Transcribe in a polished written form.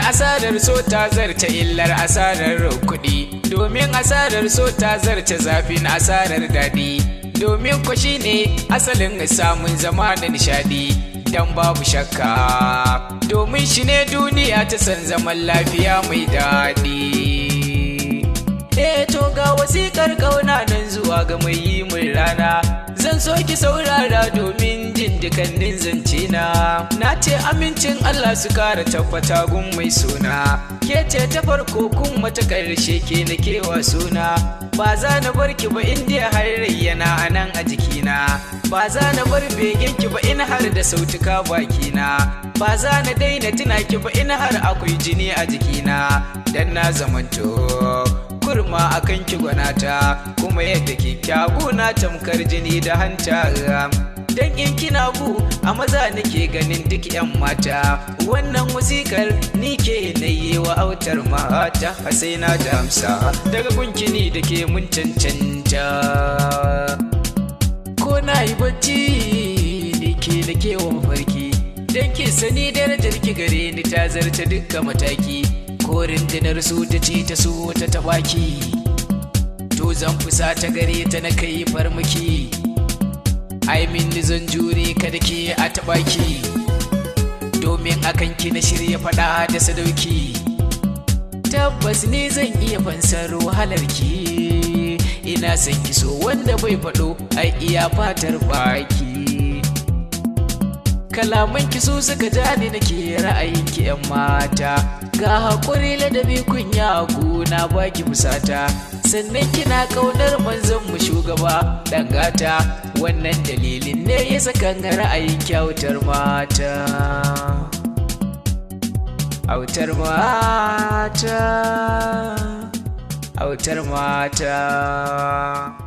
asarar so ta zarta illar asarar kuɗi, domin asarar so ta zarta zafin asarar daɗi, domin ko shi ne asalin samun zama da nishaɗi. Dan babu shakka domin shi ne duniya ta san zaman lafiya mai daɗi. To ga wasiƙar ƙauna nan zuwa ga mai yi min rana, zan so ki saurara domin jin dukannin zance na ce amincin Allah su kara tabbata gun mai suna, ke ce ta farko kuma ta ƙarshe ke na kewa suna. Ba za na bar ki ba in dai har rayyana a nan a jikina, ba za na bar begen ki ba in har da sautuka bakina, ba za na daina tuna ki ba in har akwai jini a jikina. Dan na zamanto kurma akan ki gwanata, kuma yadda kyakkyawu na tamkar jini da hanta. Dan in kina bu a maza nake ganin duk yan mata, wannan wasikar ni ke nayi wa autar mata. Sai na da amsa daga gunkini da ke mun cancanta, ko na yi bacci ni ke da ke wa mafarki, dan ki sani darajar ki gare ni ta zarta dukkan mataki. Ko rundunar su ta ce ta so ta tabaki, to zan fusa ta gare ta na kai farmaki. Ai min zan jure kada ke a tabaki, domin akan ki na shirya fada da sadauki. Tabbas ne zan iya fansar wahalar ki, ina son ki so wanda bai faɗo ai iya fatar baki. Kalaman ki su suka jani nake ra'ayin ki yan mata, ga haƙuri ladabi kunya na baki musata, sannan kina ƙaunar manzon mu shugaba dangata. Wannan dalilin ne ya saka ra'ayin kyautar mata, autar mata, autar mata.